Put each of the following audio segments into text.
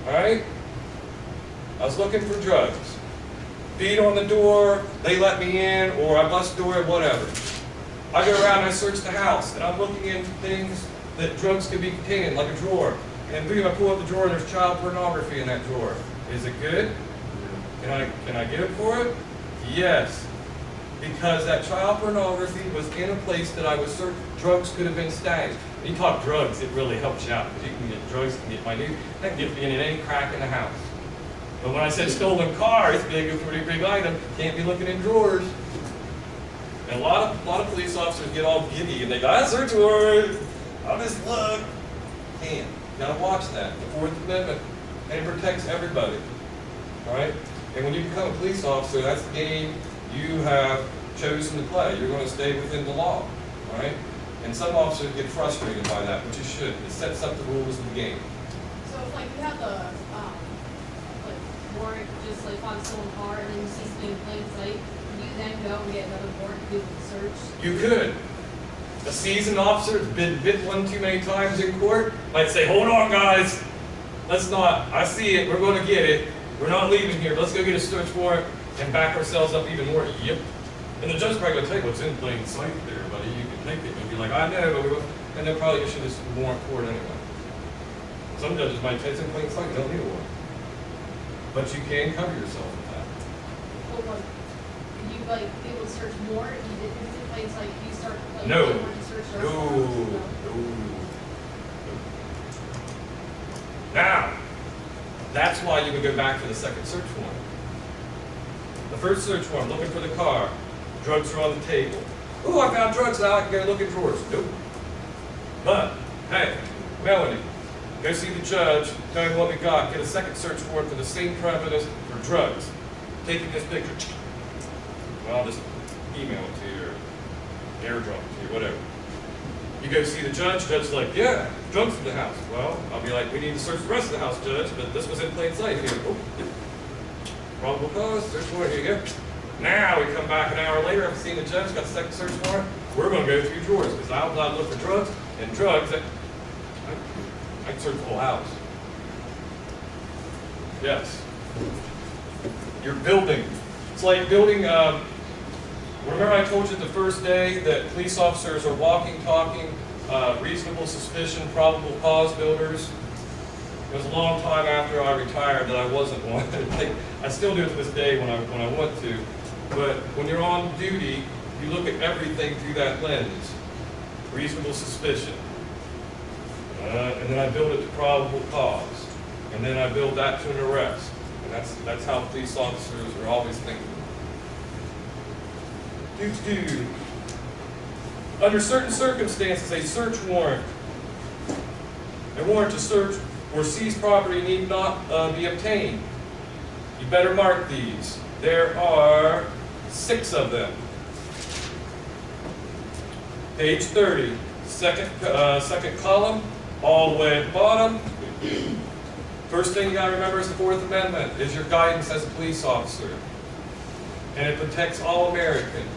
All right? I was looking for drugs. Beat on the door, they let me in, or I bust the door, whatever. I go around and I search the house, and I'm looking into things that drugs could be contained in, like a drawer. And boom, I pull up the drawer and there's child pornography in that drawer. Is it good? Can I get it for it? Yes. Because that child pornography was in a place that I was certain drugs could have been stashed. When you talk drugs, it really helps you out. Because you can get drugs, you can get minute, I can get in any crack in the house. But when I said stolen car, it's a pretty big item. Can't be looking in drawers. And a lot of police officers get all giddy and they go, search warrant. I'll just look. Can't. You gotta watch that. The Fourth Amendment. And it protects everybody. Alright? And when you become a police officer, that's the game you have chosen to play. You're going to stay within the law. Alright? And some officers get frustrated by that, which you should. It sets up the rules of the game. So if like you have the warrant just like on someone's car and then you see something in plain sight, can you then go and get another warrant to do the search? You could. A seasoned officer that's been bit one too many times in court might say, hold on guys, let's not, I see it, we're going to get it, we're not leaving here, let's go get a search warrant and back ourselves up even more. Yep. And the judge's probably going to tell you what's in plain sight there, buddy, you can take it. And be like, I know, but we will, and they'll probably issue this warrant for it anyway. Some judges might say it's in plain sight, you don't need a warrant. But you can cover yourself with that. Well, like, could you like be able to search more if you did things in plain sight? Can you start like No. search the rest No. of the house? No. Now, that's why you would go back for the second search warrant. The first search warrant, looking for the car. Drugs are on the table. Oh, I found drugs now, I can go look in drawers. Nope. But, hey, Melanie, go see the judge, tell him what we got, get a second search warrant for the same premise for drugs. Taking this picture, well, I'll just email it to you or airdrop it to you, whatever. You go see the judge's like, yeah, drugs in the house. Well, I'll be like, we need to search the rest of the house, judge, but this was in plain sight. He'll be like, oh, probable cause, search warrant, here you go. Now we come back an hour later, after seeing the judge, got the second search warrant, we're going to go through drawers, because I'm allowed to look for drugs, and drugs, I can search the whole house. Yes. You're building. It's like building, remember I told you the first day that police officers are walking, talking, reasonable suspicion, probable cause builders? It was a long time after I retired that I wasn't one. I still do it to this day when I want to. But when you're on duty, you look at everything through that lens. Reasonable suspicion. And then I build it to probable cause. And then I build that to an arrest. And that's how police officers are always thinking. Under certain circumstances, a search warrant, a warrant to search or seize property need not be obtained. You better mark these. There are 6 of them. Page 30, second column, all the way at the bottom. First thing you gotta remember is the Fourth Amendment, is your guidance as a police officer. And it protects all Americans.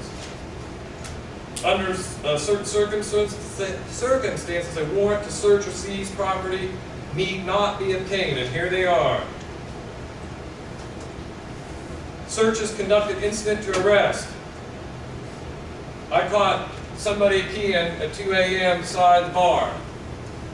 Under certain circumstances, a warrant to search or seize property need not be obtained, and here they are. Search is conducted incident to arrest. I caught somebody peeing at 2 a.m. beside the bar.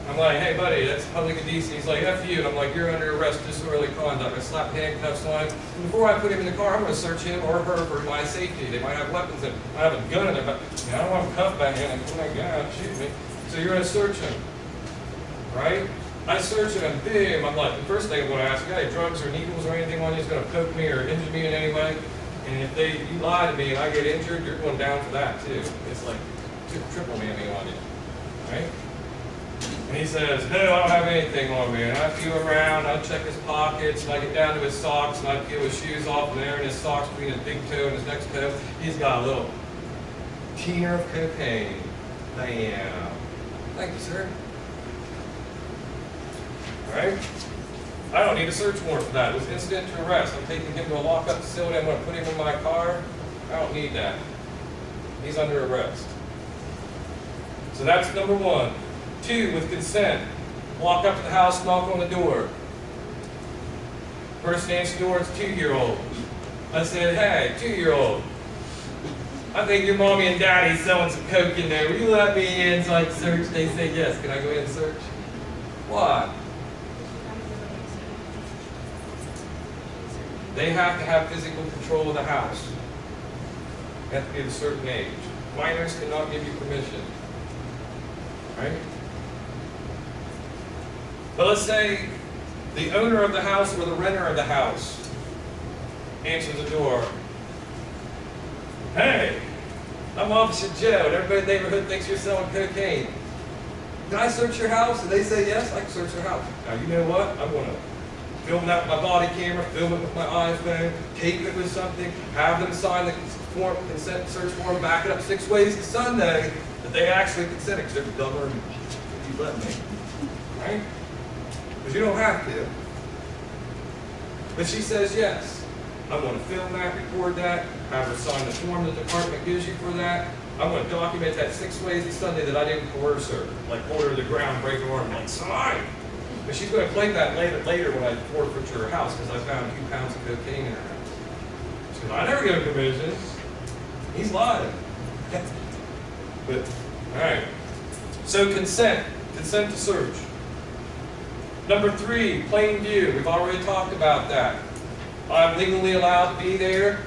I'm like, hey buddy, that's public indecency. He's like, F you. And I'm like, you're under arrest, disorderly conduct. I slap handcuffs on him. And before I put him in the car, I'm going to search him or her for my safety. They might have weapons and I have a gun in their back. I don't want a cuff back in. Like, oh my God, shoot me. So you're going to search him, right? I search him and boom, I'm like, the first thing I'm going to ask, you got any drugs or needles or anything on you that's going to poke me or injure me in any way? And if you lie to me and I get injured, you're going down for that too. It's like triple whammy on you, right? And he says, no, I don't have anything on me. And I feel around, I check his pockets, and I get down to his socks, and I peel his shoes off, and there in his socks between his big toe and his next toe, he's got a little teener of cocaine. Bam. Thank you, sir. All right? I don't need a search warrant for that. It was incident to arrest. I'm taking him to a lockup facility. I'm going to put him in my car. I don't need that. He's under arrest. So that's number 1. 2, with consent. Walk up to the house, knock on the door. Person answered the door, it's a 2-year-old. I said, hey, 2-year-old. I think your mommy and daddy's selling some coke in there. Will you let me in so I can search? They said yes. Can I go in and search? Why? They have to have physical control of the house. They have to be of a certain age. Minors cannot give you permission. Right? But let's say the owner of the house or the renter of the house answers the door. Hey, I'm Officer Joe, and everybody in the neighborhood thinks you're selling cocaine. Can I search your house? And they say yes, I can search your house. Now you know what? I'm going to film that with my body camera, film it with my iPhone, tape it with something, have them sign the consent search form, back it up 6 ways to Sunday that they actually consented, because they're dumber and you let me. Right? Because you don't have to. But she says yes. I'm going to film that, record that, have her sign the form the department gives you for that. I'm going to document that 6 ways to Sunday that I didn't coerce her, like hold her to the ground, break her arm, like sign. But she's going to claim that later when I forfeit her house because I found 2 pounds of cocaine in her house. She goes, I never gave him permission. He's lying. But, all right. So consent to search. Number 3, plain view. We've already talked about that. I'm legally allowed to be there.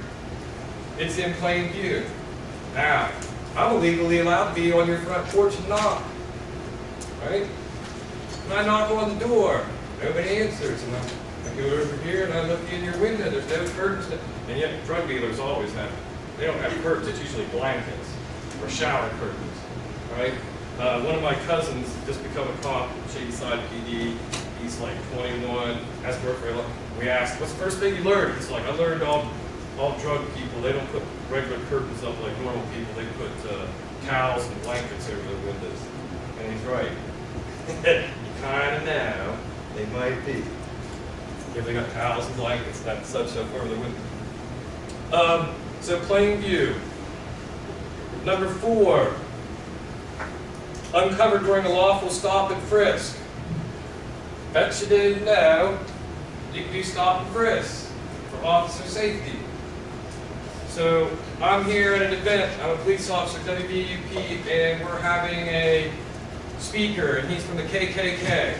It's in plain view. Now, I'm legally allowed to be on your front porch and knock. Right? And I knock on the door. Nobody answers. And I go over here and I look in your window. There's no curtains. And yet drug dealers always have. They don't have curtains. It's usually blankets or shower curtains. Right? One of my cousins just become a cop, Shadyside PD. He's like 21, hasn't worked very long. We asked, what's the first thing you learned? He's like, I learned all drug people, they don't put regular curtains up like normal people. They put towels and blankets over the windows. And he's right. You kind of know they might be. If they got towels and blankets, that's such up over the window. So plain view. Number 4, uncovered during a lawful stop and frisk. Bet you didn't know you can do stop and frisk for officer safety. So I'm here at an event, I'm a police officer, WVUP, and we're having a speaker, and he's from the KKK.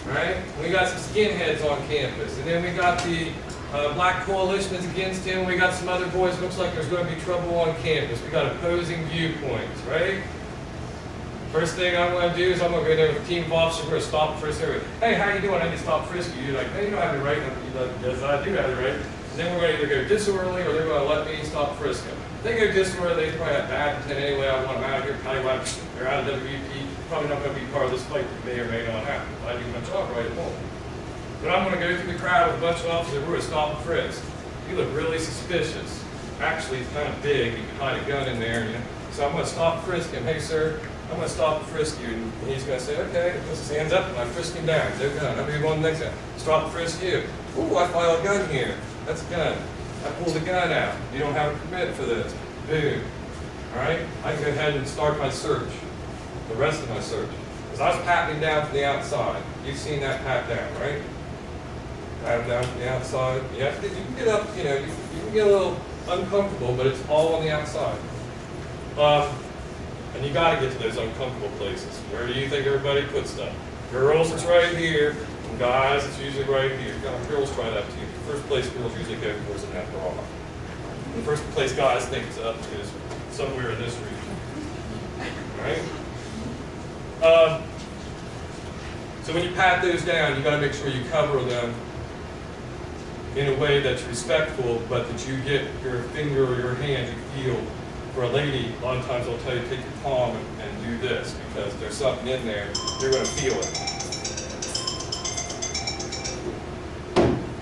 Right? We got some skinheads on campus, and then we got the Black Coalition is against him. We got some other boys. Looks like there's going to be trouble on campus. We got opposing viewpoints, right? First thing I'm going to do is I'm going to go there with a team of officers. We're going to stop and frisk everybody. Hey, how you doing? I need to stop and frisk you. You're like, hey, you don't have the right. You're like, yes, I do have the right. And then we're going to either go disorderly or they're going to let me stop and frisk them. If they go disorderly, they probably have bad intent anyway. I want them out of here. Tell you what, they're out of WVP. Probably not going to be part of this fight that may or may not happen. If I do my job right, it won't. But I'm going to go through the crowd with a bunch of officers. We're going to stop and frisk. You look really suspicious. Actually, it's kind of big. You can hide a gun in there. You know? So I'm going to stop and frisk him. Hey, sir. I'm going to stop and frisk you. And he's going to say, okay, puts his hands up, and I frisk him down. No gun. I'm going to go on the next guy. Stop and frisk you. Ooh, I file a gun here. That's a gun. I pull the gun out. You don't have a permit for this. Boom. All right? I can go ahead and start my search, the rest of my search. Because I was patting him down from the outside. You've seen that pat down, right? Pat him down from the outside. You can get up, you know, you can get a little uncomfortable, but it's all on the outside. And you got to get to those uncomfortable places. Where do you think everybody puts stuff? Girls, it's right here. And guys, it's usually right here. Girls try that too. The first place girls usually go for is in that bra. The first place guys think it's up is somewhere in this region. Right? So when you pat those down, you got to make sure you cover them in a way that's respectful, but that you get your finger or your hand, you feel. For a lady, a lot of times they'll tell you take your palm and do this because there's something in there, you're going to feel it.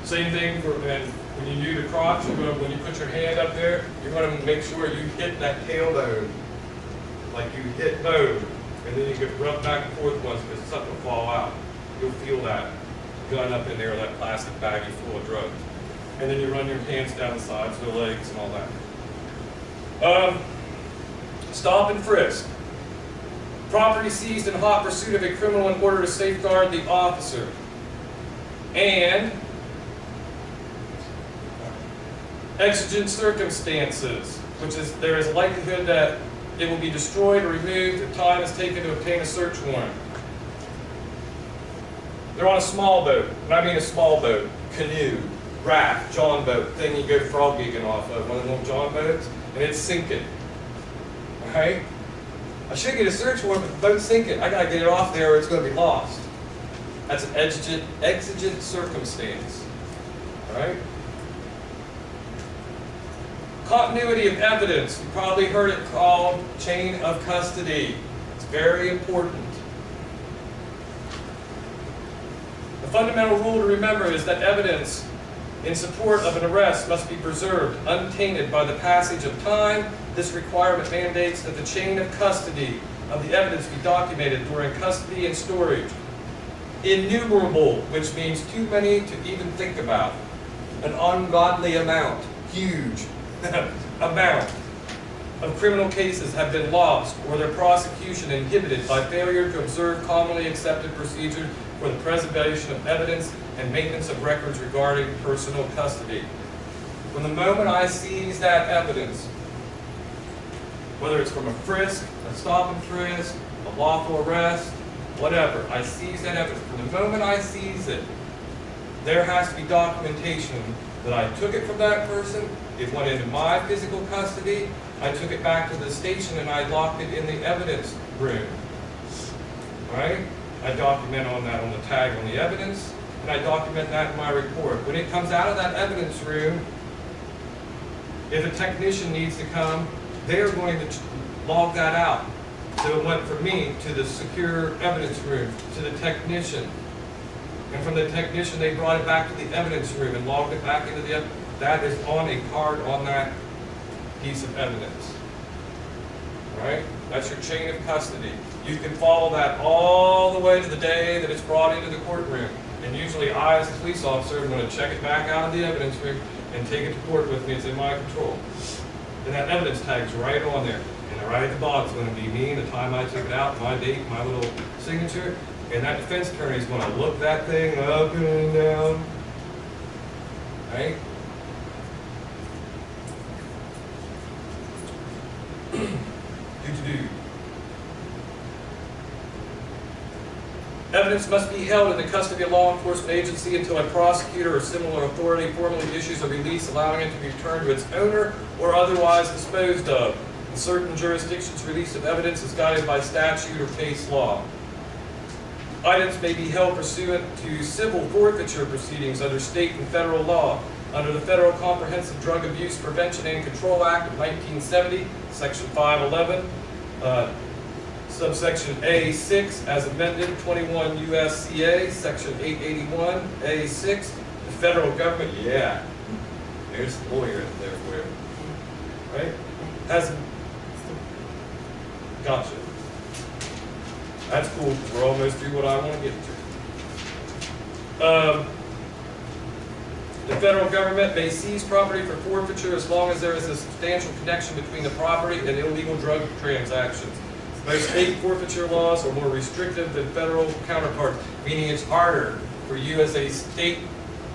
Same thing for when you do the crotch, when you put your hand up there, you're going to make sure you hit that tailbone, like you hit bone, and then you can rub back and forth once because something will fall out. You'll feel that gun up in there, that plastic baggie full of drugs. And then you run your hands down the sides, the legs, and all that. Stop and frisk. Property seized in hot pursuit of a criminal in order to safeguard the officer. And Exigent circumstances, which is there is a likelihood that it will be destroyed or removed if time is taken to obtain a search warrant. They're on a small boat, and I mean a small boat, canoe, raft, john boat, thing you go frog gigging off of, one of the little john boats, and it's sinking. Alright? I should get a search warrant, but the boat's sinking. I gotta get it off there or it's gonna be lost. That's an exigent circumstance. Alright? Continuity of evidence. You probably heard it called chain of custody. It's very important. The fundamental rule to remember is that evidence in support of an arrest must be preserved untainted by the passage of time. This requirement mandates that the chain of custody of the evidence be documented during custody and storage. Innumerable, which means too many to even think about. An ungodly amount, huge amount of criminal cases have been lost or their prosecution inhibited by failure to observe commonly accepted procedures for the preservation of evidence and maintenance of records regarding personal custody. From the moment I seize that evidence, whether it's from a frisk, a stop and frisk, a lawful arrest, whatever, I seize that evidence. From the moment I seize it, there has to be documentation that I took it from that person, it went into my physical custody, I took it back to the station and I locked it in the evidence room. Right? I document on that on the tag on the evidence, and I document that in my report. When it comes out of that evidence room, if a technician needs to come, they're going to log that out. So it went from me to the secure evidence room, to the technician. And from the technician, they brought it back to the evidence room and logged it back into the evidence. That is on a card on that piece of evidence. All right? That's your chain of custody. You can follow that all the way to the day that it's brought into the courtroom. And usually I, as a police officer, am going to check it back out of the evidence room and take it to court with me. It's in my control. And that evidence tag's right on there. And right at the bottom is going to be me, the time I took it out, my date, my little signature. And that defense attorney is going to look that thing up and down. Right? Do. Evidence must be held in the custody of law enforcement agency until a prosecutor or similar authority formally issues a release allowing it to be returned to its owner or otherwise disposed of. In certain jurisdictions, release of evidence is guided by statute or case law. Items may be held pursuant to civil forfeiture proceedings under state and federal law. Under the Federal Comprehensive Drug Abuse Prevention and Control Act of 1970, Section 511, subsection A6, as amended, 21 U.S.C.A., Section 881, A6, the federal government, yeah, there's the lawyer in there for you, right? Gotcha. That's cool, because we're almost through what I want to get to. The federal government may seize property for forfeiture as long as there is a substantial connection between the property and illegal drug transactions. Most state forfeiture laws are more restrictive than federal counterparts, meaning it's harder for you as a state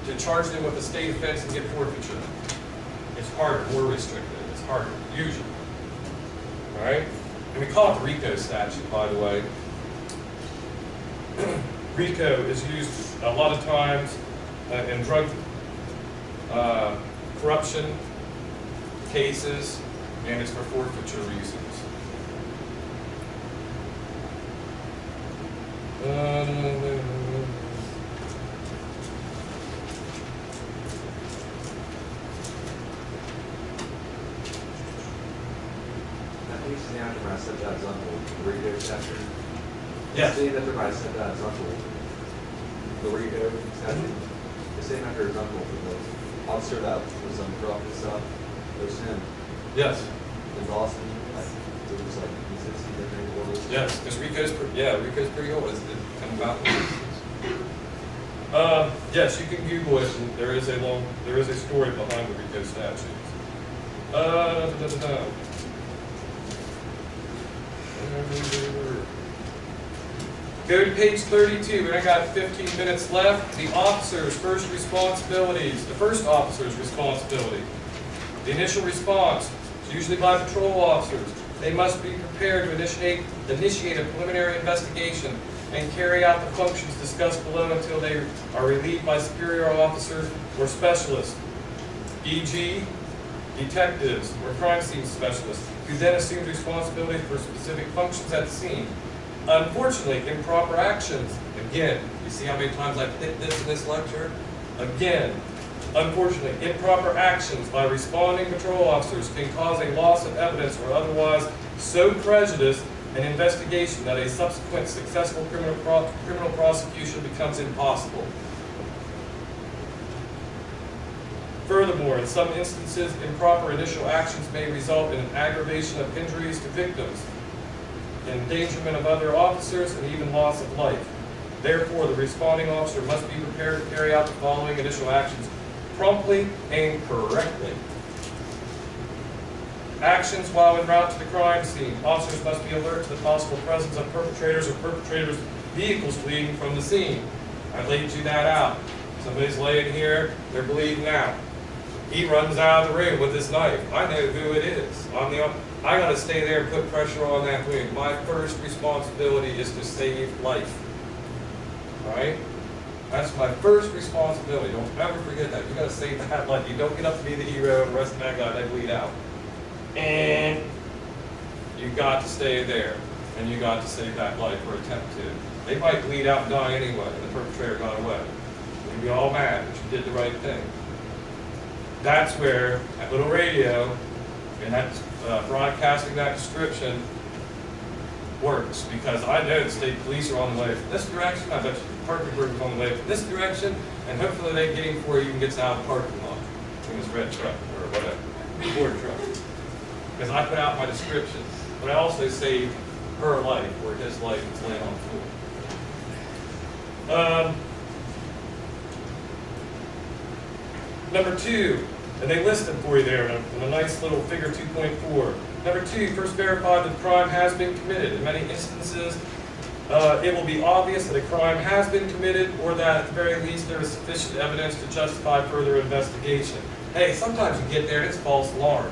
to charge them with a state offense and get forfeiture. It's harder, more restrictive. It's harder, usually. All right? And we call it the RICO statute, by the way. RICO is used a lot of times in drug corruption cases, and it's for forfeiture reasons. After I said that's uncle, the RICO statute. Yes. Saying that I said that's uncle, the RICO statute. The same after his uncle for the officer that was on corrupt and stuff. It was him Yes. in Boston. It was like 60 different orders. Yes, because RICO's pretty old. It's come about. Yes, you can Google it. And there is a story behind the RICO statutes. Go to page 32. We only got 15 minutes left. The officer's first responsibilities. The first officer's responsibility. The initial response is usually by patrol officers. They must be prepared to initiate a preliminary investigation and carry out the functions discussed below until they are relieved by superior officers or specialists, e.g., detectives or crime scene specialists, who then assume responsibility for specific functions at the scene. Unfortunately, improper actions, again, you see how many times I've hit this in this lecture? Again, unfortunately, improper actions by responding patrol officers can cause a loss of evidence or otherwise so prejudice an investigation that a subsequent successful criminal prosecution becomes impossible. Furthermore, in some instances, improper initial actions may result in an aggravation of injuries to victims, endangerment of other officers, and even loss of life. Therefore, the responding officer must be prepared to carry out the following initial actions promptly and correctly. Actions while en route to the crime scene. Officers must be alert to the possible presence of perpetrators or perpetrators' vehicles fleeing from the scene. I laid you that out. Somebody's laying here, they're bleeding out. He runs out of the room with his knife. I know who it is. I gotta stay there and put pressure on that wound. My first responsibility is to save life. All right? That's my first responsibility. Don't ever forget that. You gotta save that life. You don't get up to be the hero and the rest of that guy, they bleed out. And you got to stay there. And you got to save that life or attempt to. They might bleed out and die anyway, and the perpetrator got away. You'd be all mad, but you did the right thing. That's where that little radio and that broadcasting that description works, because I know the state police are on the way from this direction. I bet you Parkersburg is on the way from this direction, and hopefully they get him before he even gets out of the parking lot in his red truck or whatever, Ford truck. Because I put out my description, but I also saved her life where his life was laying on the floor. Number 2, and they listed for you there in a nice little figure 2.4. Number 2, first verify that the crime has been committed. In many instances, it will be obvious that a crime has been committed, or that at the very least there is sufficient evidence to justify further investigation. Hey, sometimes you get there and it's false alarm,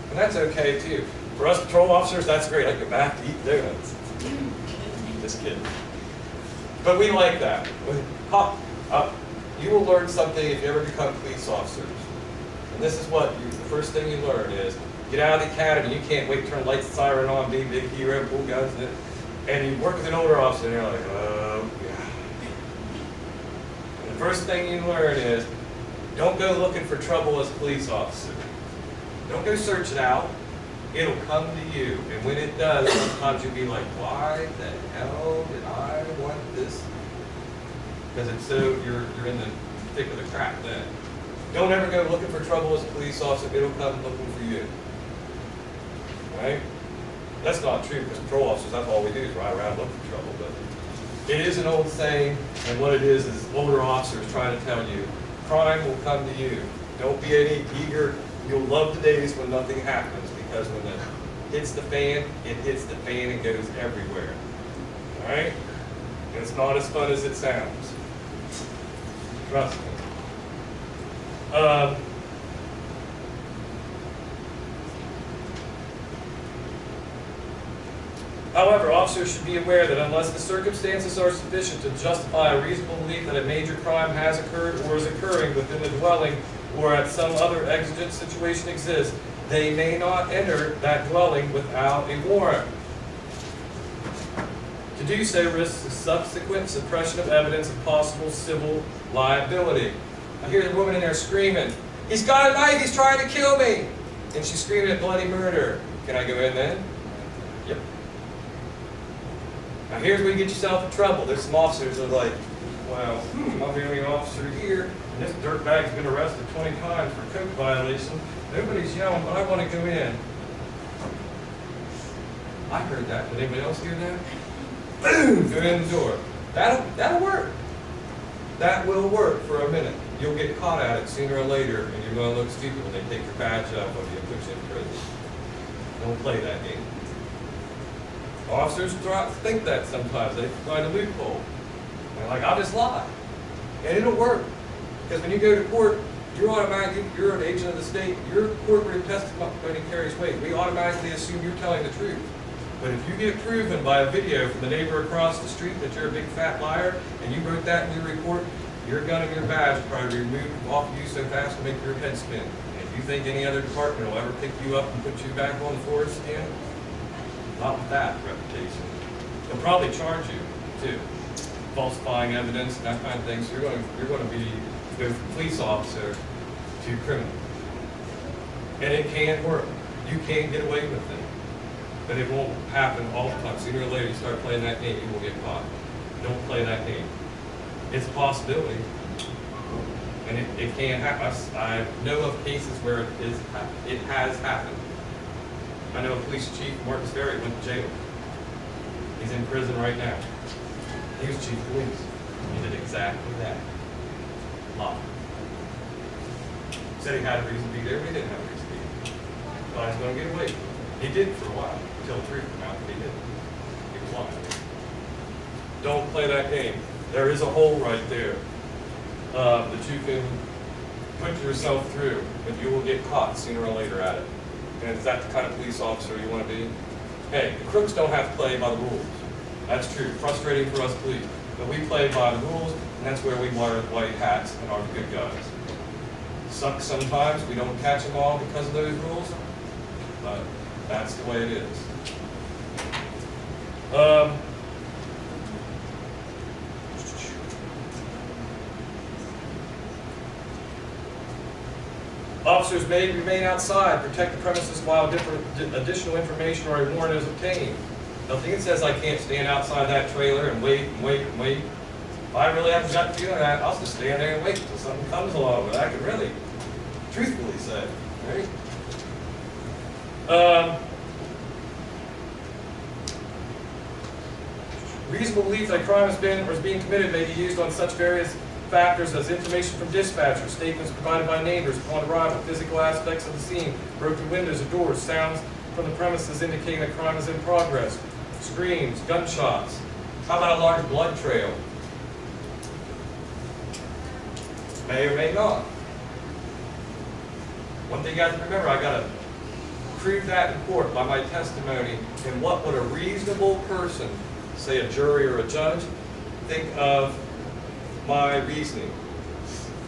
and that's okay too. For us patrol officers, that's great. I go back to eat donuts. Just kidding. But we like that. You will learn something if you ever become police officers. And this is what the first thing you learn is, get out of the academy, you can't wait to turn lights and siren on, be a big hero, pull guns, and you work with an older officer and you're like, oh, yeah. And the first thing you learn is, don't go looking for trouble as a police officer. Don't go search it out. It'll come to you. And when it does, sometimes you'll be like, why the hell did I want this? Because it's so, you're in the thick of the crap then. Don't ever go looking for trouble as a police officer. It'll come looking for you. Right? That's not true, because patrol officers, that's all we do is ride around looking for trouble. But it is an old saying, and what it is older officers trying to tell you, crime will come to you. Don't be any eager. You'll love the days when nothing happens, because when it hits the fan and goes everywhere. All right? And it's not as fun as it sounds. Trust me. However, officers should be aware that unless the circumstances are sufficient to justify a reasonable belief that a major crime has occurred or is occurring within the dwelling, or at some other exigent situation exists, they may not enter that dwelling without a warrant. To do so risks subsequent suppression of evidence of possible civil liability. I hear the woman in there screaming, "He's got a knife, he's trying to kill me!" And she's screaming at bloody murder. Can I go in then? Yep. Now here's where you get yourself in trouble. There's some officers that are like, well, I'm the only officer here, and this dirtbag's been arrested 20 times for code violation. Nobody's yelling, but I want to go in. I heard that. Did anybody else hear that? Boom! Go in the door. That'll work. That will work for a minute. You'll get caught at it sooner or later, and you're going to look stupid when they take your badge off of you and put you in prison. Don't play that game. Officers think that sometimes. They find a loophole. They're like, I'll just lie. And it'll work. Because when you go to court, you're automatically, you're an agent of the state, your corporate testimony carries weight. We automatically assume you're telling the truth. But if you get proven by a video from the neighbor across the street that you're a big fat liar, and you wrote that in your report, your gun and your badge will probably be removed off you so fast it'll make your head spin. And if you think any other department will ever pick you up and put you back on the force again, not with that reputation. They'll probably charge you too, falsifying evidence and that kind of thing. So you're going to be go from police officer to criminal, and it can work. You can get away with it, but it won't happen all the time. Sooner or later, you start playing that game, you will get caught. Don't play that game. It's a possibility, and it can happen. I know of cases where it has happened. I know a police chief, Marcus Ferry, went to jail. He's in prison right now. He was chief of police. He did exactly that. Lie. Said he had a reason to be there, but he didn't have a reason to be there. Thought he was going to get away. He did for a while, until the truth came out that he didn't. He was lying. Don't play that game. There is a hole right there that you can put yourself through, but you will get caught sooner or later at it. And is that the kind of police officer you want to be? Hey, the crooks don't have to play by the rules. That's true. Frustrating for us police. But we play by the rules, and that's where we wear the white hats and are the good guys. Sucks sometimes. We don't catch them all because of those rules, but that's the way it is. Officers may remain outside, protect the premises while additional information or a warrant is obtained. Nothing that says I can't stand outside that trailer and wait and wait and wait. If I really haven't got feeling that, I'll just stand there and wait until something comes along that I can really truthfully say. Right? Reasonable belief that a crime has been or is being committed may be used on such various factors as information from dispatchers, statements provided by neighbors upon arrival, physical aspects of the scene, broken windows or doors, sounds from the premises indicating that crime is in progress, screams, gunshots. How about a large blood trail? May or may not. One thing you got to remember, I got to prove that in court by my testimony. And what would a reasonable person, say a jury or a judge, think of my reasoning?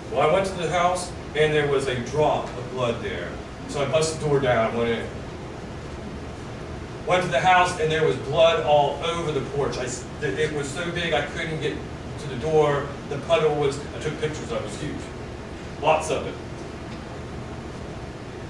Well, I went to the house and there was a drop of blood there. So I busted the door down, went in. Went to the house and there was blood all over the porch. It was so big I couldn't get to the door. The puddle was, I took pictures of it, was huge. Lots of it.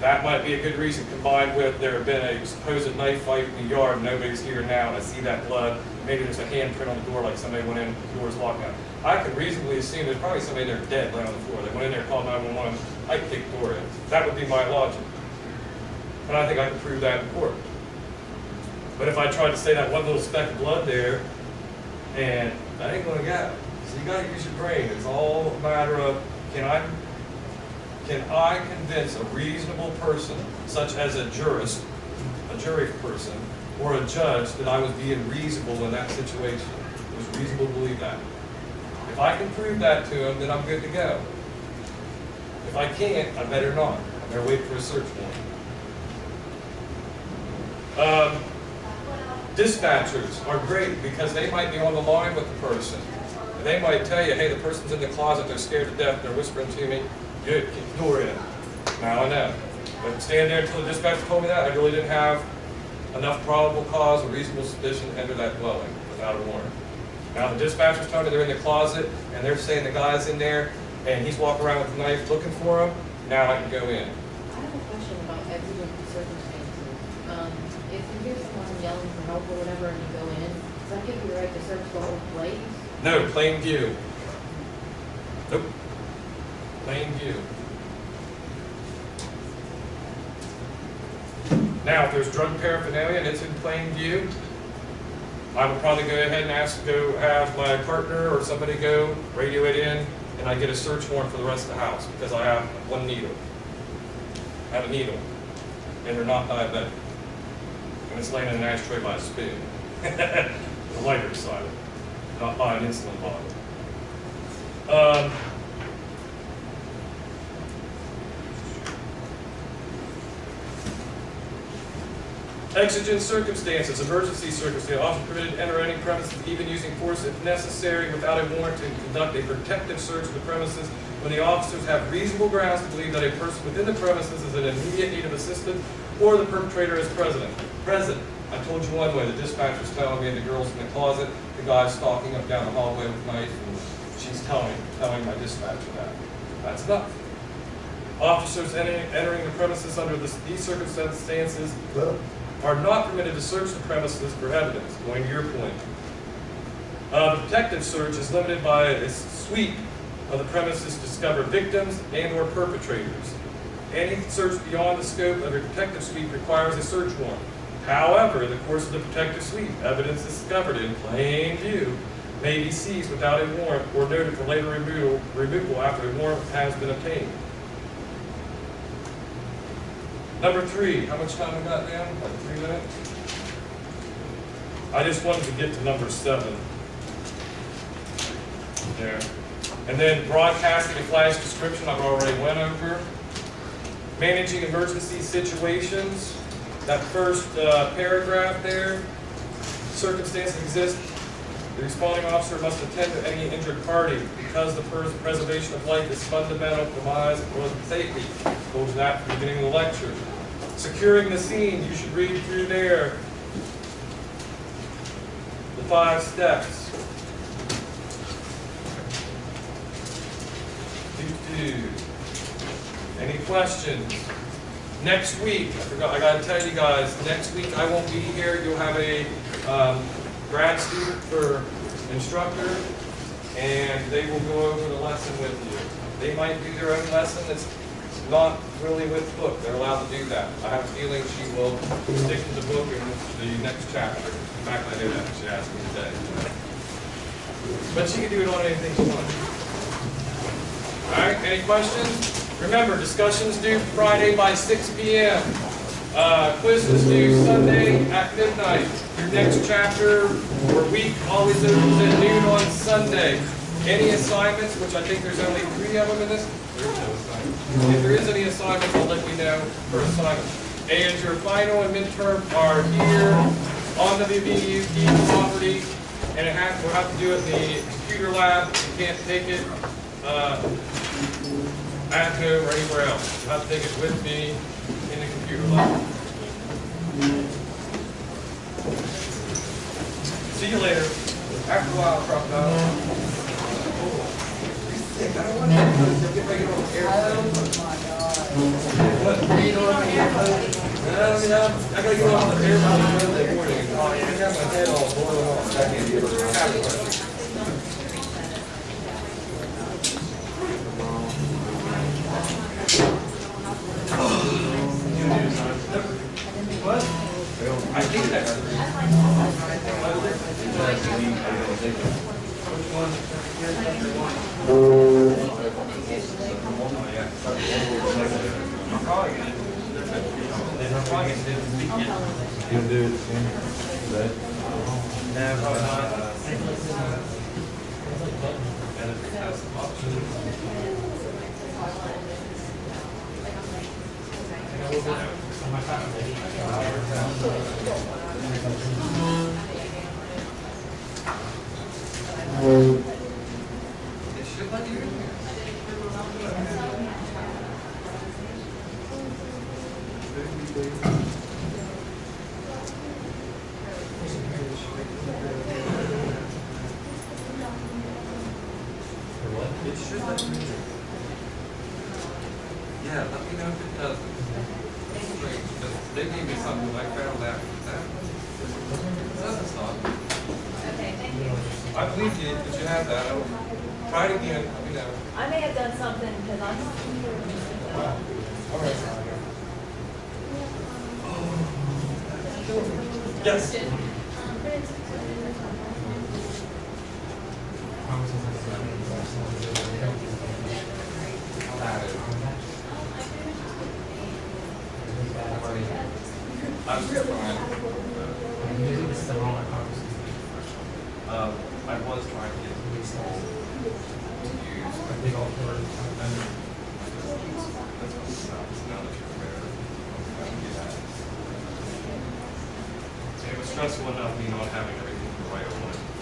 That might be a good reason, combined with there had been a supposed knife fight in the yard, nobody's here now, and I see that blood. Maybe there's a handprint on the door, like somebody went in, the door's locked out. I could reasonably assume there's probably somebody there dead laying on the floor. They went in there, called 911, I could kick the door in. That would be my logic. And I think I could prove that in court. But if I tried to say that one little speck of blood there, and that ain't gonna get it. So you gotta use your brain. It's all a matter of, can I convince a reasonable person, such as a jurist, a jury person, or a judge, that I was being reasonable in that situation? It was reasonable to believe that. If I can prove that to them, then I'm good to go. If I can't, I better not. I better wait for a search warrant. Dispatchers are great because they might be on the line with the person. And they might tell you, hey, the person's in the closet, they're scared to death, they're whispering to me. Good, keep the door in. Now I know. But stand there until the dispatcher told me that, I really didn't have enough probable cause or reasonable suspicion to enter that dwelling without a warrant. Now the dispatcher's telling me they're in the closet and they're saying the guy's in there and he's walking around with a knife looking for him, now I can go in. I have a question about exigent circumstances. If you hear someone yelling for help or whatever and you go in, does that give you the right to search the whole place? No, plain view. Nope. Plain view. Now, if there's drug paraphernalia and it's in plain view, I would probably go ahead and have my partner or somebody go radio it in, and I get a search warrant for the rest of the house because I have one needle. I have a needle, and they're not diabetic. And it's laying in an ashtray by a spoon. The lighter side of it, not by an insulin bottle. Exigent circumstances, emergency circumstances, officer permitted to enter any premises, even using force if necessary, without a warrant, to conduct a protective search of the premises when the officers have reasonable grounds to believe that a person within the premises is in immediate need of assistance or the perpetrator is present. I told you one way, the dispatcher's telling me the girl's in the closet, the guy's stalking up down the hallway with a knife, and she's telling my dispatcher that. That's enough. Officers entering the premises under these circumstances are not permitted to search the premises for evidence, going to your point. The protective search is limited by a sweep of the premises to discover victims and/or perpetrators. Any search beyond the scope of a protective sweep requires a search warrant. However, in the course of the protective sweep, evidence discovered in plain view may be seized without a warrant or noted for later removal after a warrant has been obtained. Number 3, how much time we got now? Like 3 minutes? I just wanted to get to number 7. There. And then broadcasting a flash description, I've already went over. Managing emergency situations, that first paragraph there, circumstances exist. The responding officer must attend to any injured party because the preservation of life is fundamental to lives and personal safety. Told you that at the beginning of the lecture. Securing the scene, you should read through there the 5 steps. Any questions? Next week, I gotta tell you guys, next week I won't be here. You'll have a grad student for instructor, and they will go over the lesson with you. They might do their own lesson that's not really with the book. They're allowed to do that. I have a feeling she will stick to the book in the next chapter. In fact, I know that. She asked me today. But she can do it on anything she wants. All right, any questions? Remember, discussions due Friday by 6 p.m. Quiz is due Sunday at midnight. Your next chapter or week always opens at noon on Sunday. Any assignments, which I think there's only 3 of them in this? There's no assignment. If there is any assignments, I'll let you know for assignments. And your final and midterm are here on the VVUT property, and we'll have to do it in the computer lab. You can't take it at home or anywhere else. You'll have to take it with me in the computer lab. See you later. After a while, crocodile. I don't want to get ready to go on the airplane. Oh my God. What? I gotta get on the airplane Monday morning. I have my head all boiling off. I can't get it. What? I think that's the reason. Which one? I'm probably gonna You gonna do it soon? Today? No, probably not. That's the option. It should let you in here. It should let you in here. Yeah, let me know if it doesn't. Great, because they gave me something I found out that. It doesn't stop. Okay, thank you. I believe you, but you have that. Try it again, let me know. I may have done something because I'm not sure. All right. Yes. I'm just fine. I was trying to get these all used. That's what it sounds now that you're aware. I can do that. stressful enough me not having everything the way I want it.